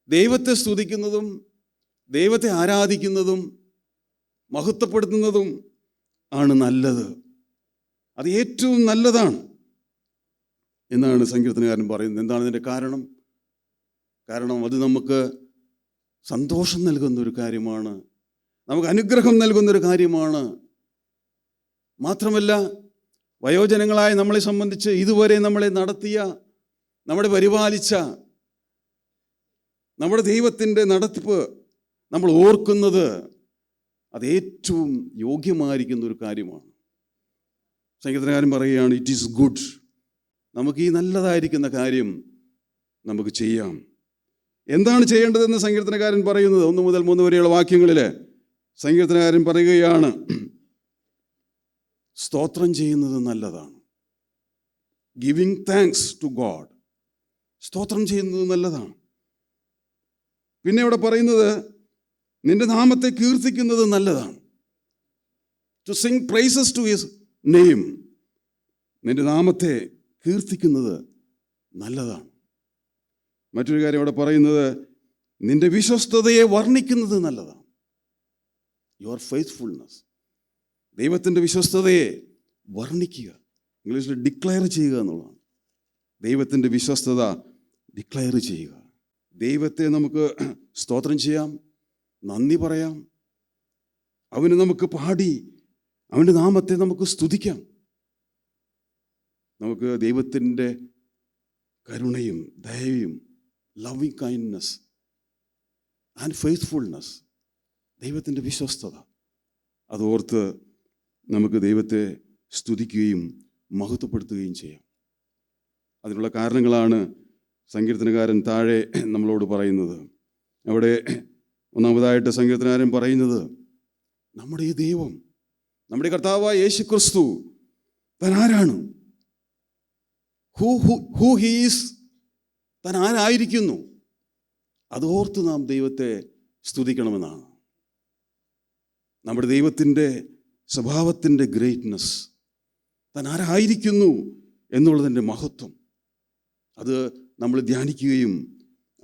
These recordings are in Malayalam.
ദൈവത്തെ സ്തുതിക്കുന്നതും ദൈവത്തെ ആരാധിക്കുന്നതും മഹത്വപ്പെടുത്തുന്നതും ആണ് നല്ലത്. അത് ഏറ്റവും നല്ലതാണ് എന്നാണ് സങ്കീർത്തനകാരൻ പറയുന്നത്. എന്താണ് ഇതിൻ്റെ കാരണം? കാരണം അത് നമുക്ക് സന്തോഷം നൽകുന്നൊരു കാര്യമാണ്, നമുക്ക് അനുഗ്രഹം നൽകുന്നൊരു കാര്യമാണ്. മാത്രമല്ല, വയോജനങ്ങളായ നമ്മളെ സംബന്ധിച്ച് ഇതുവരെ നമ്മളെ നടത്തിയ, നമ്മളെ പരിപാലിച്ച നമ്മുടെ ദൈവത്തിൻ്റെ നടത്തിപ്പ് നമ്മൾ ഓർക്കുന്നത് അത് ഏറ്റവും യോഗ്യമായിരിക്കുന്ന ഒരു കാര്യമാണ്. സങ്കീർത്തനകാരൻ പറയുകയാണ്, ഇറ്റ് ഈസ് ഗുഡ്. നമുക്ക് ഈ നല്ലതായിരിക്കുന്ന കാര്യം നമുക്ക് ചെയ്യാം. എന്താണ് ചെയ്യേണ്ടതെന്ന് സങ്കീർത്തനകാരൻ പറയുന്നത് 1 മുതൽ 3 വരെയുള്ള വാക്യങ്ങളിൽ സങ്കീർത്തനകാരൻ പറയുകയാണ്, സ്തോത്രം ചെയ്യുന്നത് നല്ലതാണ്. Giving thanks to God. സ്തോത്രം ചെയ്യുന്നത് നല്ലതാണ്. പിന്നെ ഇവിടെ പറയുന്നത്, നിന്റെ നാമത്തെ കീർത്തിക്കുന്നത് നല്ലതാണ്. To sing praises to his name. നിന്റെ നാമത്തെ കീർത്തിക്കുന്നത് നല്ലതാണ്. മറ്റൊരു കാര്യം ഇവിടെ പറയുന്നത്, നിന്റെ വിശ്വസ്തതയെ വർണ്ണിക്കുന്നത് നല്ലതാണ്. Your faithfulness. ദൈവത്തിൻ്റെ വിശ്വസ്തതയെ വർണ്ണിക്കുക, ഇംഗ്ലീഷിൽ ഡിക്ലെയർ ചെയ്യുക എന്നുള്ളതാണ്. ദൈവത്തിൻ്റെ വിശ്വസ്തത ഡിക്ലെയർ ചെയ്യുക. ദൈവത്തെ നമുക്ക് സ്തോത്രം ചെയ്യാം, നന്ദി പറയാം, അവന് നമുക്ക് പാടി അവൻ്റെ നാമത്തെ നമുക്ക് സ്തുതിക്കാം. നമുക്ക് ദൈവത്തിൻ്റെ കരുണയും ദയയും ലവിങ് കൈൻഡ്നെസ് ആൻഡ് ഫെയ്ത്ത്ഫുൾനെസ്, ദൈവത്തിൻ്റെ വിശ്വസ്തത, അതോർത്ത് നമുക്ക് ദൈവത്തെ സ്തുതിക്കുകയും മഹത്വപ്പെടുത്തുകയും ചെയ്യാം. അതിനുള്ള കാരണങ്ങളാണ് സങ്കീർത്തനകാരൻ താഴെ നമ്മളോട് പറയുന്നത്. അവിടെ ഒന്നാമതായിട്ട് സങ്കീർത്തനകാരൻ പറയുന്നത്, നമ്മുടെ ഈ ദൈവം, നമ്മുടെ കർത്താവായ യേശു ക്രിസ്തു താൻ ആരാണ്, ഹൂ ഹി ഈസ്, താൻ ആരായിരിക്കുന്നു, അതോർത്ത് നാം ദൈവത്തെ സ്തുതിക്കണമെന്നാണ്. നമ്മുടെ ദൈവത്തിൻ്റെ സ്വഭാവത്തിൻ്റെ ഗ്രേറ്റ്നെസ്, താൻ ആരായിരിക്കുന്നു എന്നുള്ളതിൻ്റെ മഹത്വം, അത് നമ്മൾ ധ്യാനിക്കുകയും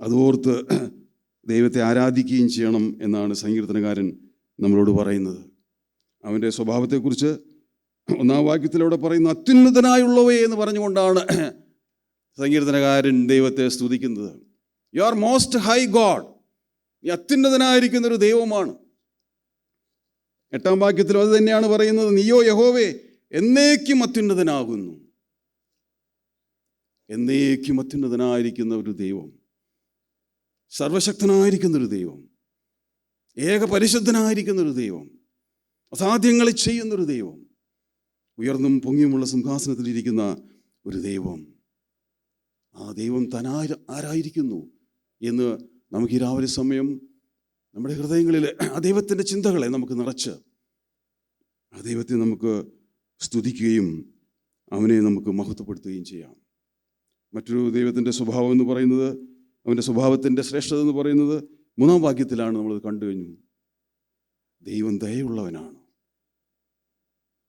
അതോർത്ത് ദൈവത്തെ ആരാധിക്കുകയും ചെയ്യണം എന്നാണ് സങ്കീർത്തനകാരൻ നമ്മളോട് പറയുന്നത്. അവൻ്റെ സ്വഭാവത്തെക്കുറിച്ച് 1-ാം വാക്യത്തിലൂടെ പറയുന്ന അത്യുന്നതനായുള്ളവയെ എന്ന് പറഞ്ഞുകൊണ്ടാണ് സങ്കീർത്തനകാരൻ ദൈവത്തെ സ്തുതിക്കുന്നത്. You are most high God. നീ അത്യുന്നതനായിരിക്കുന്നൊരു ദൈവമാണ്. 8-ാം വാക്യത്തിലും അത് തന്നെയാണ് പറയുന്നത്, നീയോ യഹോവേ എന്നേക്കും അത്യുന്നതനാകുന്നു. എന്നേക്കും അത്യുന്നതനായിരിക്കുന്ന ഒരു ദൈവം, സർവശക്തനായിരിക്കുന്നൊരു ദൈവം, ഏക പരിശുദ്ധനായിരിക്കുന്നൊരു ദൈവം, അസാധ്യങ്ങളെ ചെയ്യുന്നൊരു ദൈവം, ഉയർന്നും പൊങ്ങിയുമുള്ള സിംഹാസനത്തിലിരിക്കുന്ന ഒരു ദൈവം. ആ ദൈവം താൻ ആരായിരിക്കുന്നു എന്ന് നമുക്ക് ഈ രാവിലെ സമയം നമ്മുടെ ഹൃദയങ്ങളിൽ ആ ദൈവത്തിൻ്റെ ചിന്തകളെ നമുക്ക് നിറച്ച് ആ ദൈവത്തെ നമുക്ക് സ്തുതിക്കുകയും അവനെ നമുക്ക് മഹത്വപ്പെടുത്തുകയും ചെയ്യാം. മറ്റൊരു ദൈവത്തിൻ്റെ സ്വഭാവം എന്ന് പറയുന്നത്, അവൻ്റെ സ്വഭാവത്തിൻ്റെ ശ്രേഷ്ഠത എന്ന് പറയുന്നത് 3-ാം വാക്യത്തിലാണ് നമ്മളത് കണ്ടു കഴിഞ്ഞു. ദൈവം ദയയുള്ളവനാണ്.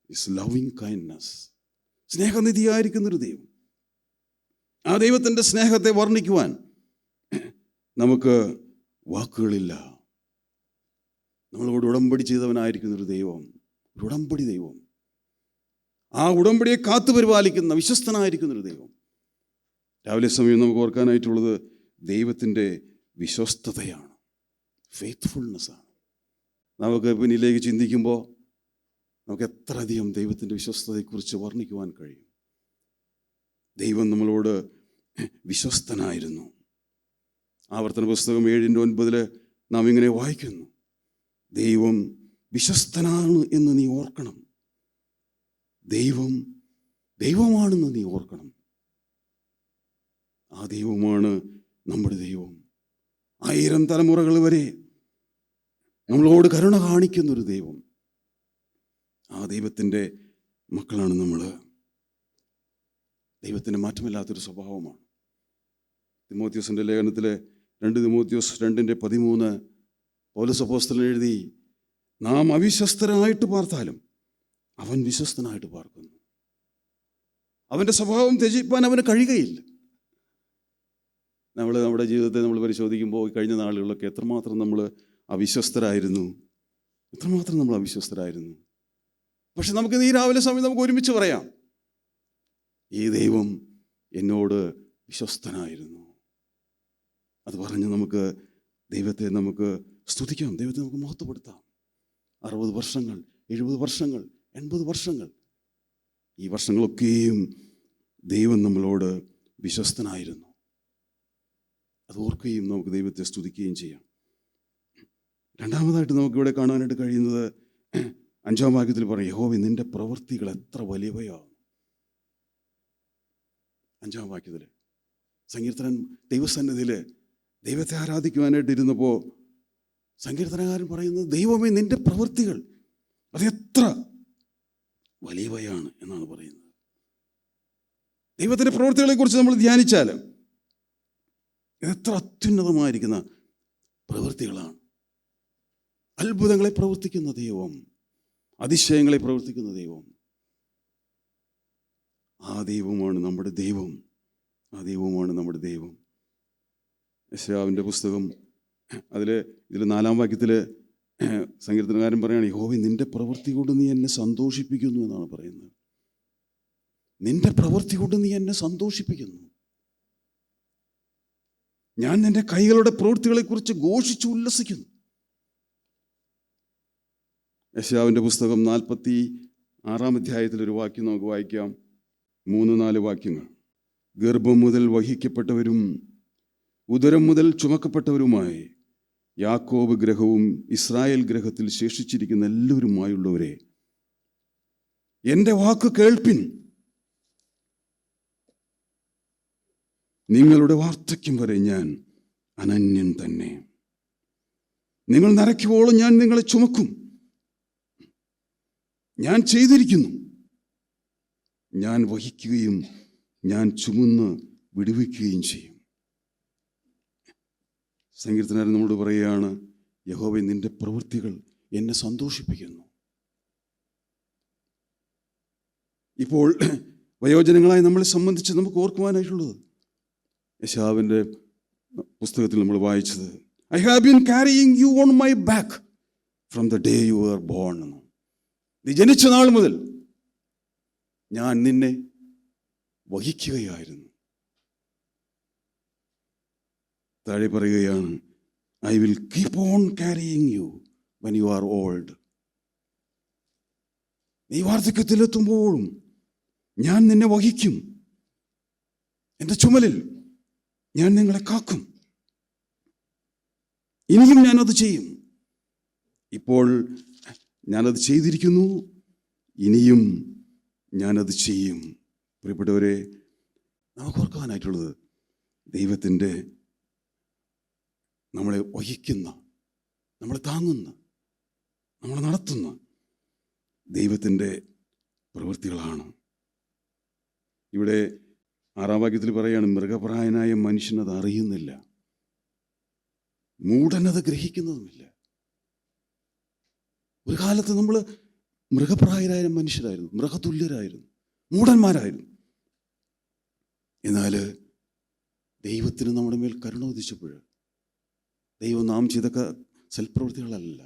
Is loving kindness. സ്നേഹനിധിയായിരിക്കുന്നൊരു ദൈവം. ആ ദൈവത്തിൻ്റെ സ്നേഹത്തെ വർണ്ണിക്കുവാൻ നമുക്ക് വാക്കുകളില്ല. നമ്മളോട് ഉടമ്പടി ചെയ്തവനായിരിക്കുന്നൊരു ദൈവം, ഒരു ഉടമ്പടി ദൈവം. ആ ഉടമ്പടിയെ കാത്തു പരിപാലിക്കുന്ന വിശ്വസ്തനായിരിക്കുന്നൊരു ദൈവം. രാവിലെ സമയം നമുക്ക് ഓർക്കാനായിട്ടുള്ളത് ദൈവത്തിൻ്റെ വിശ്വസ്തതയാണ്, ഫെയ്ത്ത്ഫുൾനെസ്സാണ്. നമുക്ക് പിന്നിലേക്ക് ചിന്തിക്കുമ്പോൾ നമുക്ക് എത്ര അധികം ദൈവത്തിൻ്റെ വിശ്വസ്തതയെക്കുറിച്ച് വർണ്ണിക്കുവാൻ കഴിയും. ദൈവം നമ്മളോട് വിശ്വസ്തനായിരുന്നു. ആവർത്തന പുസ്തകം 7:9 നാം ഇങ്ങനെ വായിക്കുന്നു, ദൈവം വിശ്വസ്തനാണ് എന്ന് നീ ഓർക്കണം. ദൈവം ദൈവമാണെന്ന് നീ ഓർക്കണം. ആ ദൈവമാണ് നമ്മുടെ ദൈവം. 1000 തലമുറകൾ വരെ നമ്മളോട് കരുണ കാണിക്കുന്നൊരു ദൈവം. ആ ദൈവത്തിൻ്റെ മക്കളാണ് നമ്മൾ. ദൈവത്തിന് മാറ്റമില്ലാത്തൊരു സ്വഭാവമാണ്. തിമോത്തിയോസിൻ്റെ ലേഖനത്തിലെ 2 തിമോത്തിയോസ് 2:13 പൗലോസ് അപ്പോസ്തലൻ എഴുതി, നാം അവിശ്വസ്തരായിട്ട് പാർത്താലും അവൻ വിശ്വസ്തനായിട്ട് പാർക്കുന്നു. അവൻ്റെ സ്വഭാവം ത്യജിപ്പാൻ അവന് കഴിയുകയില്ല. നമ്മുടെ ജീവിതത്തെ നമ്മൾ പരിശോധിക്കുമ്പോൾ കഴിഞ്ഞ നാളുകളിലൊക്കെ എത്രമാത്രം നമ്മൾ അവിശ്വസ്തരായിരുന്നു. പക്ഷെ നമുക്ക് ഈ രാവിലെ സമയം നമുക്ക് ഒരുമിച്ച് പറയാം, ഈ ദൈവം എന്നോട് വിശ്വസ്തനായിരുന്നു. അത് പറഞ്ഞ് നമുക്ക് ദൈവത്തെ നമുക്ക് സ്തുതിക്കാം, ദൈവത്തെ നമുക്ക് മഹത്വപ്പെടുത്താം. 60 വർഷങ്ങൾ, 70 വർഷങ്ങൾ, 80 വർഷങ്ങൾ, ഈ വർഷങ്ങളൊക്കെയും ദൈവം നമ്മളോട് വിശ്വസ്തനായിരുന്നു. അത് ഓർക്കുകയും നമുക്ക് ദൈവത്തെ സ്തുതിക്കുകയും ചെയ്യാം. രണ്ടാമതായിട്ട് നമുക്കിവിടെ കാണാനായിട്ട് കഴിയുന്നത് 5-ാം വാക്യത്തിൽ പറയും, യഹോവേ നിന്റെ പ്രവൃത്തികൾ എത്ര വലിയവയാണ്. 5-ാം വാക്യത്തിൽ സങ്കീർത്തനൻ ദൈവസന്നിധിയിൽ ദൈവത്തെ ആരാധിക്കുവാനായിട്ട് ഇരുന്നപ്പോൾ സങ്കീർത്തനകാരൻ പറയുന്നത്, ദൈവമേ നിന്റെ പ്രവൃത്തികൾ അതെത്ര വലിയവയാണ് എന്നാണ് പറയുന്നത്. ദൈവത്തിൻ്റെ പ്രവൃത്തികളെക്കുറിച്ച് നമ്മൾ ധ്യാനിച്ചാൽ ഇതെത്ര അത്യുന്നതമായിരിക്കുന്ന പ്രവൃത്തികളാണ്. അത്ഭുതങ്ങളെ പ്രവർത്തിക്കുന്ന ദൈവം, അതിശയങ്ങളെ പ്രവർത്തിക്കുന്ന ദൈവം, ആ ദൈവമാണ് നമ്മുടെ ദൈവം. യെശയ്യാവിൻ്റെ പുസ്തകം ഇതിൽ 4-ാം വാക്യത്തിൽ സങ്കീർത്തനകാരൻ പറയുകയാണ്, യഹോവേ നിന്റെ പ്രവൃത്തി കൊണ്ട് നീ എന്നെ സന്തോഷിപ്പിക്കുന്നു എന്നാണ് പറയുന്നത്. നിന്റെ പ്രവൃത്തി കൊണ്ട് നീ എന്നെ സന്തോഷിപ്പിക്കുന്നു. ഞാൻ നിന്റെ കൈകളുടെ പ്രവൃത്തികളെക്കുറിച്ച് ഘോഷിച്ച് ഉല്ലസിക്കുന്നു. യെശയ്യാവിൻ്റെ പുസ്തകം 46-ാം അധ്യായത്തിൽ ഒരു വാക്യം നമുക്ക് വായിക്കാം, 3-4 വാക്യങ്ങൾ. ഗർഭം മുതൽ വഹിക്കപ്പെട്ടവരും ഉദരം മുതൽ ചുമക്കപ്പെട്ടവരുമായി യാക്കോബ് ഗ്രഹവും ഇസ്രായേൽ ഗ്രഹത്തിൽ ശേഷിച്ചിരിക്കുന്ന എല്ലാവരുമായുള്ളവരെ, എൻ്റെ വാക്ക് കേൾപ്പിൻ. നിങ്ങളുടെ വാർദ്ധക്യം വരെ ഞാൻ അനന്യൻ തന്നെ. നിങ്ങൾ നരയ്ക്കുവോളം ഞാൻ നിങ്ങളെ ചുമക്കും. ഞാൻ ചെയ്തിരിക്കുന്നു, ഞാൻ വഹിക്കുകയും ഞാൻ ചുമന്ന് വിടുവിക്കുകയും ചെയ്യും. സങ്കീർത്തനകാരൻ നമ്മോട് പറയുകയാണ്, യഹോവേ നിന്റെ പ്രവൃത്തികൾ എന്നെ സന്തോഷിപ്പിക്കുന്നു. ഇപ്പോൾ വയോജനങ്ങളായി നമ്മളെ സംബന്ധിച്ച് നമുക്ക് ഓർക്കുവാനായിട്ടുള്ളത് യെശയ്യാവിൻ്റെ പുസ്തകത്തിൽ നമ്മൾ വായിച്ചത്, I have been carrying you on my back from the day you are bone. നീ ജനിച്ച നാൾ മുതൽ ഞാൻ നിന്നെ വഹിക്കുകയായിരുന്നു. താഴെ പറയുകയാണ്, I will keep on carrying you when you are old. നീ വാർദ്ധക്യത്തിലെത്തുമ്പോഴും ഞാൻ നിന്നെ വഹിക്കും. എൻ്റെ ചുമലിൽ ഞാൻ നിങ്ങളെ കാക്കും. ഇനിയും ഞാനത് ചെയ്യും. ഇപ്പോൾ ഞാനത് ചെയ്തിരിക്കുന്നു, ഇനിയും ഞാനത് ചെയ്യും. പ്രിയപ്പെട്ടവരെ, നമുക്ക് ഓർക്കുവാനായിട്ടുള്ളത് ദൈവത്തിൻ്റെ നമ്മളെ വഹിക്കുന്ന, നമ്മളെ താങ്ങുന്ന, നമ്മളെ നടത്തുന്ന ദൈവത്തിൻ്റെ പ്രവൃത്തികളാണ്. ഇവിടെ 6-ാം വാക്യത്തിൽ പറയുകയാണ്, മൃഗപ്രായനായ മനുഷ്യനത് അറിയുന്നില്ല, മൂഢനത് ഗ്രഹിക്കുന്നതുമില്ല. ഒരു കാലത്ത് നമ്മൾ മൃഗപ്രായരായ മനുഷ്യരായിരുന്നു, മൃഗതുല്യരായിരുന്നു, മൂഢന്മാരായിരുന്നു. എന്നാൽ ദൈവത്തിന് നമ്മുടെ മേൽ കരുണ ഉദിച്ചപ്പോൾ ദൈവം നാം ചെയ്തൊക്കെ സൽപ്രവൃത്തികളല്ല,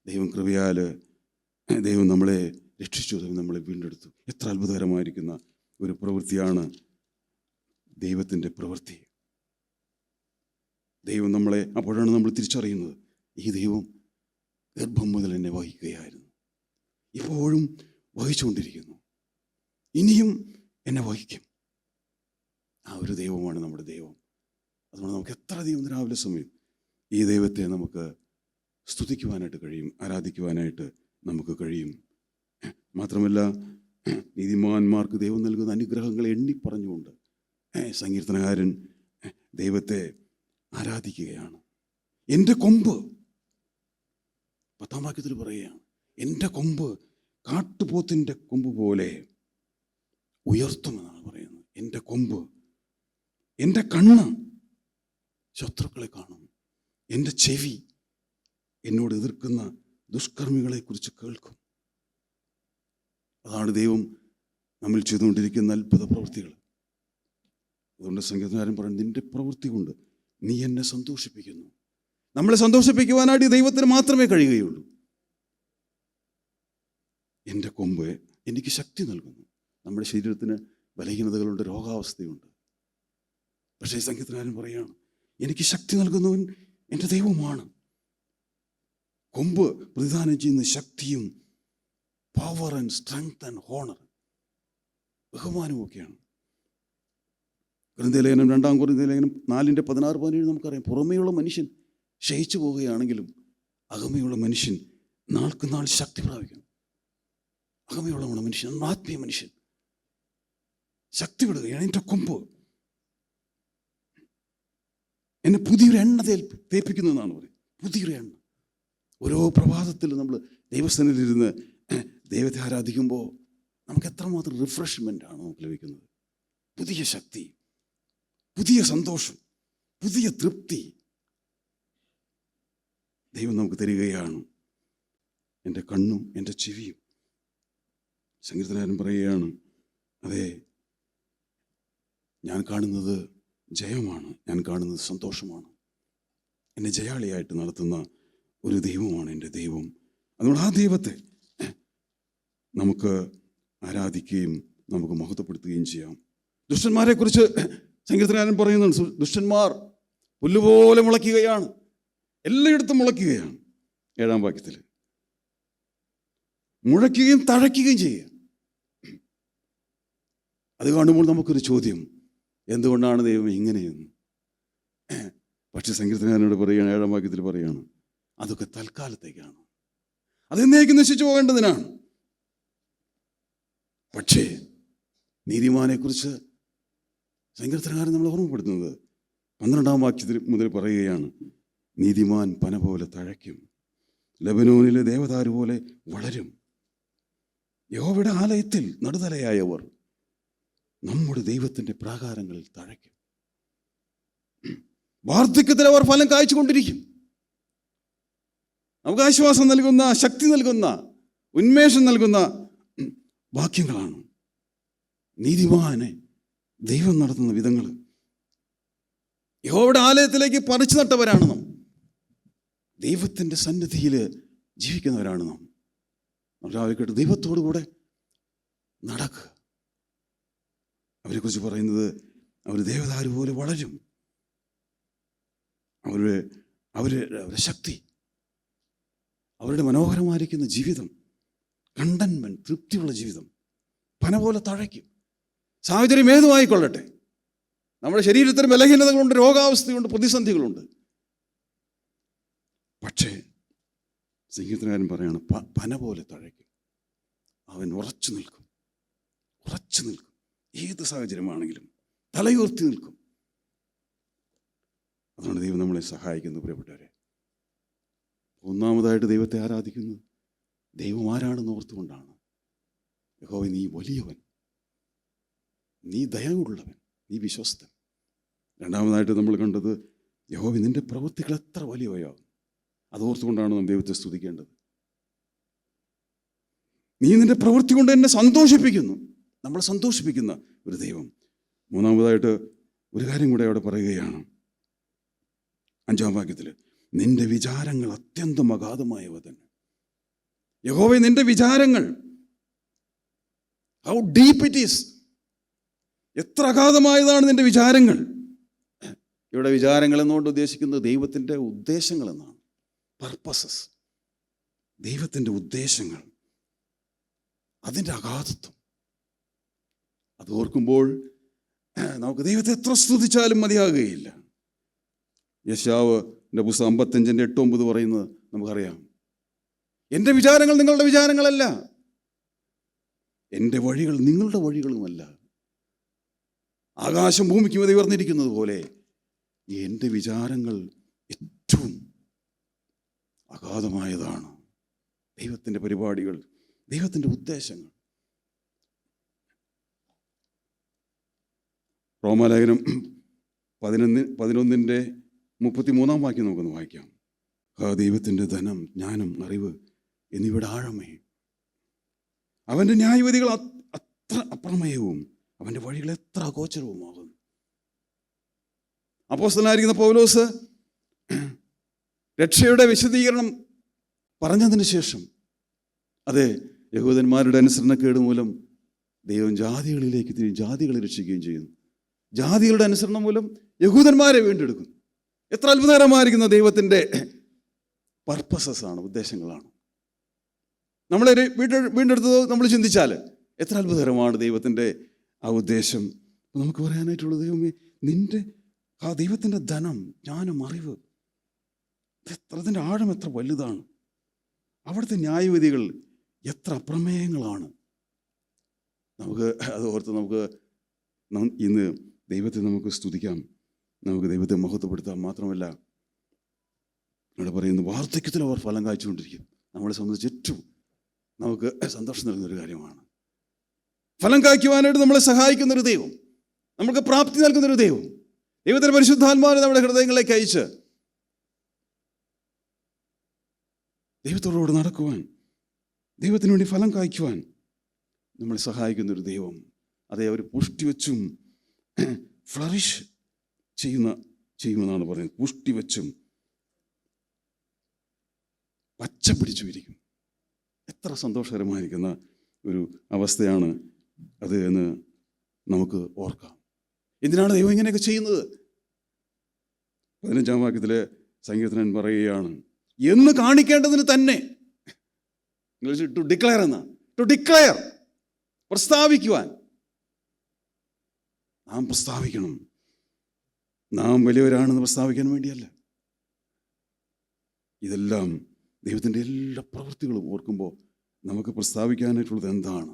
ദൈവം കൃപയാൽ ദൈവം നമ്മളെ രക്ഷിച്ചു, ദൈവം നമ്മളെ വീണ്ടെടുത്തു. എത്ര അത്ഭുതകരമായിരിക്കുന്ന ഒരു പ്രവൃത്തിയാണ് ദൈവത്തിൻ്റെ പ്രവൃത്തി. ദൈവം നമ്മളെ, അപ്പോഴാണ് നമ്മൾ തിരിച്ചറിയുന്നത്, ഈ ദൈവം ഗർഭം മുതൽ എന്നെ വഹിക്കുകയായിരുന്നു, ഇപ്പോഴും വഹിച്ചുകൊണ്ടിരിക്കുന്നു, ഇനിയും എന്നെ വഹിക്കും. ആ ഒരു ദൈവമാണ് നമ്മുടെ ദൈവം. അതുകൊണ്ട് നമുക്ക് എത്ര ദൈവം രാവിലെ സമയം ഈ ദൈവത്തെ നമുക്ക് സ്തുതിക്കുവാനായിട്ട് കഴിയും, ആരാധിക്കുവാനായിട്ട് നമുക്ക് കഴിയും. മാത്രമല്ല, നീതിമാന്മാർക്ക് ദൈവം നൽകുന്ന അനുഗ്രഹങ്ങളെ എണ്ണി പറഞ്ഞുകൊണ്ട് സങ്കീർത്തനകാരൻ ദൈവത്തെ ആരാധിക്കുകയാണ്. എൻ്റെ കൊമ്പ്, 10-ാം വാക്യത്തിൽ പറയുകയാണ്, എൻ്റെ കൊമ്പ് കാട്ടുപോത്തിൻ്റെ കൊമ്പ് പോലെ ഉയർത്തുമെന്നാണ് പറയുന്നത്. എൻ്റെ കൊമ്പ്, എൻ്റെ കണ്ണ് ശത്രുക്കളെ കാണും, എൻ്റെ ചെവി എന്നോട് എതിർക്കുന്ന ദുഷ്കർമ്മികളെക്കുറിച്ച് കേൾക്കും. അതാണ് ദൈവം നമ്മൾ ചെയ്തുകൊണ്ടിരിക്കുന്ന അത്ഭുത പ്രവൃത്തികൾ. അതുകൊണ്ട് സംഗീതകാരൻ പറയും, നിന്റെ പ്രവൃത്തി കൊണ്ട് നീ എന്നെ സന്തോഷിപ്പിക്കുന്നു. നമ്മളെ സന്തോഷിപ്പിക്കുവാനായിട്ട് ദൈവത്തിന് മാത്രമേ കഴിയുകയുള്ളൂ. എൻ്റെ കൊമ്പ് എനിക്ക് ശക്തി നൽകുന്നു. നമ്മുടെ ശരീരത്തിന് ബലഹീനതകളുണ്ട്, രോഗാവസ്ഥയുണ്ട്. പക്ഷേ ഈ സംഗീതകാരൻ പറയുകയാണ്, എനിക്ക് ശക്തി നൽകുന്നവൻ എൻ്റെ ദൈവമാണ്. കൊമ്പ് പ്രതിദാനം ചെയ്യുന്ന ശക്തിയും power and strength and honour, ബഹുമാനമൊക്കെയാണ്. കൊരിന്ത്യലേഖനം 2 കൊരിന്ത്യലേഖനം 4:16-17 നമുക്കറിയാം, പുറമേയുള്ള മനുഷ്യൻ ക്ഷയിച്ചു പോവുകയാണെങ്കിലും അകമയുള്ള മനുഷ്യൻ നാൾക്ക് നാൾ ശക്തി പ്രാപിക്കണം. അകമയുള്ള മനുഷ്യൻ, ആത്മീയ മനുഷ്യൻ ശക്തിപ്പെടുകയാണ്. എൻ്റെ കൊമ്പ് എന്നെ പുതിയൊരു എണ്ണ തേപ്പിക്കുന്നു എന്നാണ് പറയുന്നത്. പുതിയൊരു എണ്ണ. ഓരോ പ്രഭാതത്തിൽ നമ്മൾ ദൈവസ്ഥാനത്തിലിരുന്ന് ദൈവത്തെ ആരാധിക്കുമ്പോൾ നമുക്ക് എത്രമാത്രം റിഫ്രഷ്മെൻ്റ് ആണ് നമുക്ക് ലഭിക്കുന്നത്. പുതിയ ശക്തി, പുതിയ സന്തോഷം, പുതിയ തൃപ്തി ദൈവം നമുക്ക് തരികയാണ്. എൻ്റെ കണ്ണും എൻ്റെ ചെവിയും. സംഗീതകാരൻ പറയുകയാണ്, അതെ, ഞാൻ കാണുന്നത് ജയമാണ്, ഞാൻ കാണുന്നത് സന്തോഷമാണ്. എന്നെ ജയാളിയായിട്ട് നടത്തുന്ന ഒരു ദൈവമാണ് എൻ്റെ ദൈവം. അതുകൊണ്ട് ആ ദൈവത്തെ നമുക്ക് ആരാധിക്കുകയും നമുക്ക് മഹത്വപ്പെടുത്തുകയും ചെയ്യാം. ദുഷ്ടന്മാരെക്കുറിച്ച് സംഗീതകാരൻ പറയുന്നുണ്ട്, ദുഷ്ടന്മാർ പുല്ലുപോലെ മുളയ്ക്കുകയാണ്, എല്ലായിടത്തും മുളയ്ക്കുകയാണ്. 7-ാം വാക്യത്തിൽ മുഴയ്ക്കുകയും തഴയ്ക്കുകയും ചെയ്യുക. അത് കാണുമ്പോൾ നമുക്കൊരു ചോദ്യം, എന്തുകൊണ്ടാണ് ദൈവം ഇങ്ങനെയെന്ന്? പക്ഷെ സംഗീതകാരനോട് പറയുകയാണ്, 7-ാം വാക്യത്തിൽ പറയുകയാണ്, അതൊക്കെ തൽക്കാലത്തേക്കാണ്, അതെന്നേക്കും നശിച്ചു പോകേണ്ടതിനാണ്. പക്ഷേ നീതിമാനെക്കുറിച്ച് സങ്കീർത്തനക്കാരൻ നമ്മൾ ഓർമ്മപ്പെടുത്തുന്നത് 12-ാം വാക്യത്തിൽ മുതൽ പറയുകയാണ്, നീതിമാൻ പന പോലെ തഴയ്ക്കും, ലെബനോനിലെ ദേവദാരു പോലെ വളരും. യഹോവയുടെ ആലയത്തിൽ നടുതലയായവർ നമ്മുടെ ദൈവത്തിൻ്റെ പ്രാകാരങ്ങളിൽ തഴയ്ക്കും. വാർദ്ധക്യത്തിൽ അവർ ഫലം കായ്ച്ചുകൊണ്ടിരിക്കും. നമുക്ക് ആശ്വാസം നൽകുന്ന, ശക്തി നൽകുന്ന, ഉന്മേഷം നൽകുന്ന വാക്യങ്ങളാണ്. നീതിമാനെ ദൈവം നടത്തുന്ന വിധങ്ങൾ. യഹോവയുടെ ആലയത്തിലേക്ക് പറിച്ചു നട്ടവരാണ് നാം. ദൈവത്തിൻ്റെ സന്നിധിയിൽ ജീവിക്കുന്നവരാണ് നാം. രാവിലെ കേട്ട് ദൈവത്തോടു കൂടെ നടക്കുക. അവരെക്കുറിച്ച് പറയുന്നത്, അവർ ദേവദാരു പോലെ വളരും. അവരുടെ ശക്തി, അവരുടെ മനോഹരമായിരിക്കുന്ന ജീവിതം, കണ്ടൻമെന്റ്, തൃപ്തിയുള്ള ജീവിതം പന പോലെ തഴയ്ക്കും. സാഹചര്യം ഏതുമായിക്കൊള്ളട്ടെ, നമ്മുടെ ശരീരത്തിന് ബലഹീനതകളുണ്ട്, രോഗാവസ്ഥയുണ്ട്, പ്രതിസന്ധികളുണ്ട്. പക്ഷേ സംഗീതകാരൻ പറയാണ്, പന പോലെ തഴയ്ക്കും. അവൻ ഉറച്ചു നിൽക്കും, ഉറച്ചു നിൽക്കും. ഏത് സാഹചര്യമാണെങ്കിലും തലയുയർത്തി നിൽക്കും. അതാണ് ദൈവം നമ്മളെ സഹായിക്കുന്നത്. പ്രിയപ്പെട്ടവരെ, ഒന്നാമതായിട്ട് ദൈവത്തെ ആരാധിക്കുന്നത് ദൈവം ആരാണെന്ന് ഓർത്തുകൊണ്ടാണ്. യഹോവേ, നീ വലിയവൻ, നീ ദയവുള്ളവൻ, നീ വിശ്വസ്തൻ. രണ്ടാമതായിട്ട് നമ്മൾ കണ്ടത്, യഹോവേ, നിന്റെ പ്രവൃത്തികൾ എത്ര വലിയവയാകും. അതോർത്തുകൊണ്ടാണ് നാം ദൈവത്തെ സ്തുതിക്കേണ്ടത്. നീ നിന്റെ പ്രവൃത്തി കൊണ്ട് എന്നെ സന്തോഷിപ്പിക്കുന്നു. നമ്മളെ സന്തോഷിപ്പിക്കുന്ന ഒരു ദൈവം. മൂന്നാമതായിട്ട് ഒരു കാര്യം കൂടെ അവിടെ പറയുകയാണ് 5-ാം വാക്യത്തിൽ, നിന്റെ വിചാരങ്ങൾ അത്യന്തം അഗാധമായവ തന്നെ. യഹോവേ, നിന്റെ വിചാരങ്ങൾ, ഹൗ ഡീപ്പ് ഇറ്റ് ഈസ്, എത്ര അഗാധമായതാണ് നിന്റെ വിചാരങ്ങൾ. ഇവിടെ വിചാരങ്ങൾ എന്നുകൊണ്ട് ഉദ്ദേശിക്കുന്നത് ദൈവത്തിൻ്റെ ഉദ്ദേശങ്ങൾ എന്നാണ്. പർപ്പസസ്, ദൈവത്തിൻ്റെ ഉദ്ദേശങ്ങൾ, അതിൻ്റെ അഗാധത്വം. അത് ഓർക്കുമ്പോൾ നമുക്ക് ദൈവത്തെ എത്ര സ്തുതിച്ചാലും മതിയാകുകയില്ല. യെശയ്യാവിൻ്റെ പുസ്തകം 55:8-9 പറയുന്നത് നമുക്കറിയാം, എൻ്റെ വിചാരങ്ങൾ നിങ്ങളുടെ വിചാരങ്ങളല്ല, എൻ്റെ വഴികൾ നിങ്ങളുടെ വഴികളുമല്ല. ആകാശം ഭൂമിക്ക് മതി ഉയർന്നിരിക്കുന്നത് പോലെ എൻ്റെ വിചാരങ്ങൾ ഏറ്റവും അഗാധമായതാണ്. ദൈവത്തിൻ്റെ പരിപാടികൾ, ദൈവത്തിൻ്റെ ഉദ്ദേശങ്ങൾ. റോമാലേഖനം 11:33 വാക്യം നമുക്കൊന്ന് വായിക്കാം. ദൈവത്തിൻ്റെ ധനം, ജ്ഞാനം, അറിവ് എന്നിവയുടെ ആഴമേ, അവൻ്റെ ന്യായവിധികൾ അത്ര അപ്രമേയവും അവൻ്റെ വഴികൾ എത്ര അഗോചരവുമാകുന്നു. അപ്പോസ്തലനായിരിക്കുന്ന പൗലോസ് രക്ഷയുടെ വിശദീകരണം പറഞ്ഞതിന് ശേഷം, അതെ, യഹൂദന്മാരുടെ അനുസരണക്കേട് മൂലം ദൈവം ജാതികളിലേക്ക് തിരിഞ്ഞ് ജാതികളെ രക്ഷിക്കുകയും ചെയ്യുന്നു. ജാതികളുടെ അനുസരണം മൂലം യഹൂദന്മാരെ വീണ്ടെടുക്കുന്നു. എത്ര അത്ഭുതകരമായിരിക്കുന്ന ദൈവത്തിൻ്റെ പർപ്പസസ് ആണ്, ഉദ്ദേശങ്ങളാണ്. നമ്മളെ വീണ്ടെടുത്തത് നമ്മൾ ചിന്തിച്ചാൽ എത്ര അത്ഭുതകരമാണ് ദൈവത്തിൻ്റെ ആ ഉദ്ദേശം. നമുക്ക് പറയാനായിട്ടുള്ളത്, ദൈവമേ, നിൻ്റെ ആ ദൈവത്തിൻ്റെ ധനം, ജ്ഞാനം, അറിവ്, അതിൻ്റെ ആഴം എത്ര വലുതാണ്. അവിടുത്തെ ന്യായവിധികൾ എത്ര അപ്രമേയങ്ങളാണ്. നമുക്ക് അത് ഓർത്ത് നമുക്ക് ഇന്ന് ദൈവത്തെ നമുക്ക് സ്തുതിക്കാം, നമുക്ക് ദൈവത്തെ മഹത്വപ്പെടുത്താം. മാത്രമല്ല, ഇവിടെ പറയുന്നു, വാർദ്ധക്യത്തിൽ അവർ ഫലം കായ്ച്ചുകൊണ്ടിരിക്കും. നമ്മളെ സംബന്ധിച്ച് ഏറ്റവും നമുക്ക് സന്തോഷം നൽകുന്നൊരു കാര്യമാണ്. ഫലം കായ്ക്കുവാനായിട്ട് നമ്മളെ സഹായിക്കുന്നൊരു ദൈവം, നമുക്ക് പ്രാപ്തി നൽകുന്നൊരു ദൈവം, ദൈവത്തിൻ്റെ പരിശുദ്ധാത്മാവിനെ നമ്മുടെ ഹൃദയങ്ങളിലേക്ക് അയച്ച് ദൈവത്തോട് നടക്കുവാൻ, ദൈവത്തിന് വേണ്ടി ഫലം കായ്ക്കുവാൻ നമ്മളെ സഹായിക്കുന്നൊരു ദൈവം. അതേ, അവർ പുഷ്ടി വെച്ചും ഫ്ലറിഷ് ചെയ്യുമെന്നാണ് പറയുന്നത്. പുഷ്ടി വെച്ചും പച്ച പിടിച്ചു ഇരിക്കും. എത്ര സന്തോഷകരമായിരിക്കുന്ന ഒരു അവസ്ഥയാണ് അത് എന്ന് നമുക്ക് ഓർക്കാം. എന്തിനാണ് ദൈവം ഇങ്ങനെയൊക്കെ ചെയ്യുന്നത്? 15-ാം വാക്യത്തിലെ സങ്കീർത്തനൻ പറയുകയാണ്, എന്ന് കാണിക്കേണ്ടതിന് തന്നെ. ടു ഡിക്ലെയർ എന്ന, ടു ഡിക്ലെയർ, പ്രസ്താവിക്കുവാൻ. നാം പ്രസ്താവിക്കണം. നാം വലിയവരാണെന്ന് പ്രസ്താവിക്കാൻ വേണ്ടിയല്ല. ഇതെല്ലാം ദൈവത്തിൻ്റെ എല്ലാ പ്രവൃത്തികളും ഓർക്കുമ്പോൾ നമുക്ക് പ്രസ്താവിക്കാനായിട്ടുള്ളത് എന്താണ്?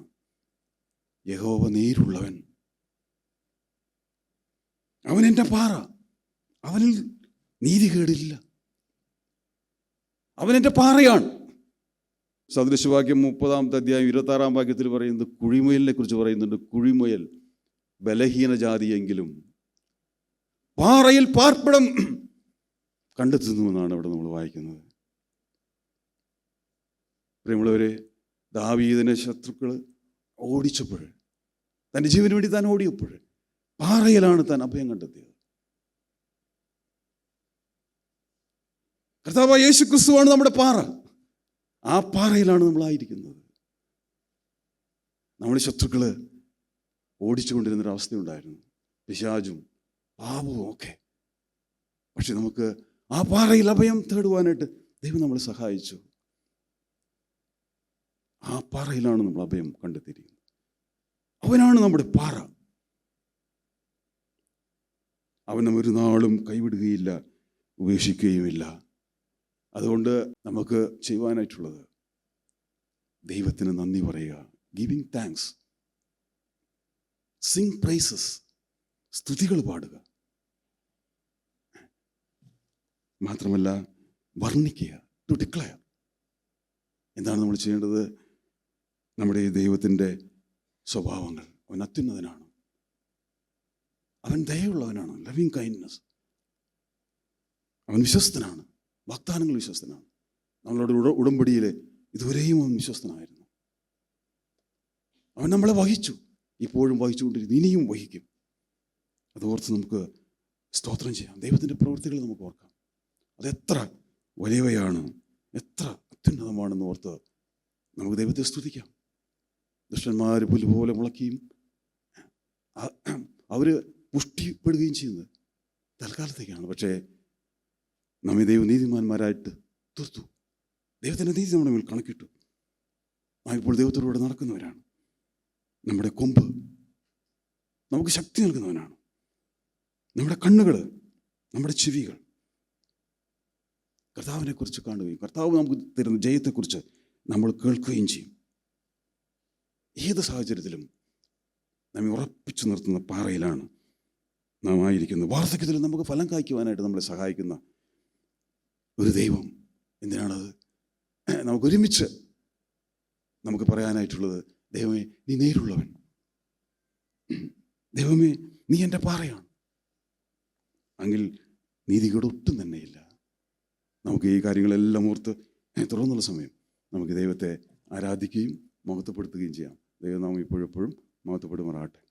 യഹോവ നേരുള്ളവൻ, അവൻ എൻ്റെ പാറ, അവനിൽ നീതികേടില്ല, അവൻ എൻ്റെ പാറയാണ്. സദൃശവാക്യം 30-ാമത്തെ അധ്യായം 26-ാം വാക്യത്തിൽ പറയുന്നത്, കുഴിമുയലിനെ കുറിച്ച് പറയുന്നുണ്ട്. കുഴിമുയൽ ബലഹീന ജാതിയെങ്കിലും പാറയിൽ പാർപ്പിടം കണ്ടെത്തുന്നുവെന്നാണ് ഇവിടെ നമ്മൾ വായിക്കുന്നത്. പ്രിയമുള്ളവരെ, ദാവീദിനെ ശത്രുക്കൾ ഓടിച്ചപ്പോൾ, തൻ്റെ ജീവന് വേണ്ടി താൻ ഓടിയപ്പോൾ പാറയിലാണ് താൻ അഭയം കണ്ടെത്തിയത്. കർത്താവായ യേശു ക്രിസ്തുവാണ് നമ്മുടെ പാറ. ആ പാറയിലാണ് നമ്മളായിരിക്കുന്നത്. നമ്മുടെ ശത്രുക്കൾ ഓടിച്ചുകൊണ്ടിരുന്നൊരവസ്ഥയുണ്ടായിരുന്നു, പിശാചും പാപവും ഒക്കെ. പക്ഷെ നമുക്ക് ആ പാറയിൽ അഭയം തേടുവാനായിട്ട് ദൈവം നമ്മളെ സഹായിച്ചു. ആ പാറയിലാണ് നമ്മൾ അഭയം കണ്ടെത്തിയിരിക്കുന്നത്. അവനാണ് നമ്മുടെ പാറ. അവൻ നമ്മെ ഒരു നാളും കൈവിടുകയില്ല, ഉപേക്ഷിക്കുകയുമില്ല. അതുകൊണ്ട് നമുക്ക് ചെയ്യുവാനായിട്ടുള്ളത് ദൈവത്തിന് നന്ദി പറയുക, ഗിവിങ് താങ്ക്സ്, സിംഗ് പ്രൈസസ്, സ്തുതികൾ പാടുക. മാത്രമല്ല വർണ്ണിക്കുക, ടു ഡിക്ലെയർ. എന്താണ് നമ്മൾ ചെയ്യേണ്ടത്? നമ്മുടെ ഈ ദൈവത്തിൻ്റെ സ്വഭാവങ്ങൾ. അവൻ അത്യുന്നതനാണ്, അവൻ ദയയുള്ളവനാണ്, ലവിങ് കൈൻഡ്നസ്. അവൻ വിശ്വസ്തനാണ്, വാഗ്ദാനങ്ങൾ വിശ്വസ്തനാണ്. നമ്മളോട് ഉടമ്പടിയിൽ ഇതുവരെയും അവൻ വിശ്വസ്തനായിരുന്നു. അവൻ നമ്മളെ വഹിച്ചു, ഇപ്പോഴും വഹിച്ചുകൊണ്ടിരിക്കുന്നു, ഇനിയും വഹിക്കും. അതോർത്ത് നമുക്ക് സ്തോത്രം ചെയ്യാം. ദൈവത്തിൻ്റെ പ്രവൃത്തികൾ നമുക്ക് ഓർക്കാം. അതെത്ര വലിയവയാണ്, എത്ര അത്യുന്നതമാണെന്ന് ഓർത്ത് നമുക്ക് ദൈവത്തെ സ്തുതിക്കാം. ദുഷ്ടന്മാർ പുല്ലുപോലെ മുളയ്ക്കുകയും അവർ പുഷ്ടിപ്പെടുകയും ചെയ്യുന്നത് തൽക്കാലത്തേക്കാണ്. പക്ഷേ നമ്മെ ദൈവം നീതിമാന്മാരായിട്ട് തീർത്തു. ദൈവത്തിൻ്റെ നീതി നമ്മുടെ മേൽ കണക്കിട്ടു. നാം ഇപ്പോൾ ദൈവത്തോടുകൂടെ നടക്കുന്നവരാണ്. നമ്മുടെ കൊമ്പ് നമുക്ക് ശക്തി നൽകുന്നവനാണ്. നമ്മുടെ കണ്ണുകൾ, നമ്മുടെ ചെവികൾ കർത്താവിനെ കുറിച്ച് കാണുകയും കർത്താവ് നമുക്ക് തരുന്ന ജയത്തെക്കുറിച്ച് നമ്മൾ കേൾക്കുകയും ചെയ്യും. ഏത് സാഹചര്യത്തിലും നമ്മെ ഉറപ്പിച്ചു നിർത്തുന്ന പാറയിലാണ് നാം ആയിരിക്കുന്നത്. വാർദ്ധക്യത്തിൽ നമുക്ക് ഫലം കായ്ക്കുവാനായിട്ട് നമ്മളെ സഹായിക്കുന്ന ഒരു ദൈവം. എന്തിനാണത്? നമുക്കൊരുമിച്ച് നമുക്ക് പറയാനായിട്ടുള്ളത്, ദൈവമേ, നീ നേരുള്ളവൻ, ദൈവമേ, നീ എൻ്റെ പാറയാണ്. എങ്കിൽ നീതികേട് ഒട്ടും തന്നെയില്ല. നമുക്ക് ഈ കാര്യങ്ങളെല്ലാം ഓർത്ത് തുറന്നുള്ള സമയം നമുക്ക് ദൈവത്തെ ആരാധിക്കുകയും മഹത്വപ്പെടുത്തുകയും ചെയ്യാം. ദൈവം നാം ഇപ്പോഴെപ്പോഴും മഹത്വപ്പെടുമാറാകട്ടെ.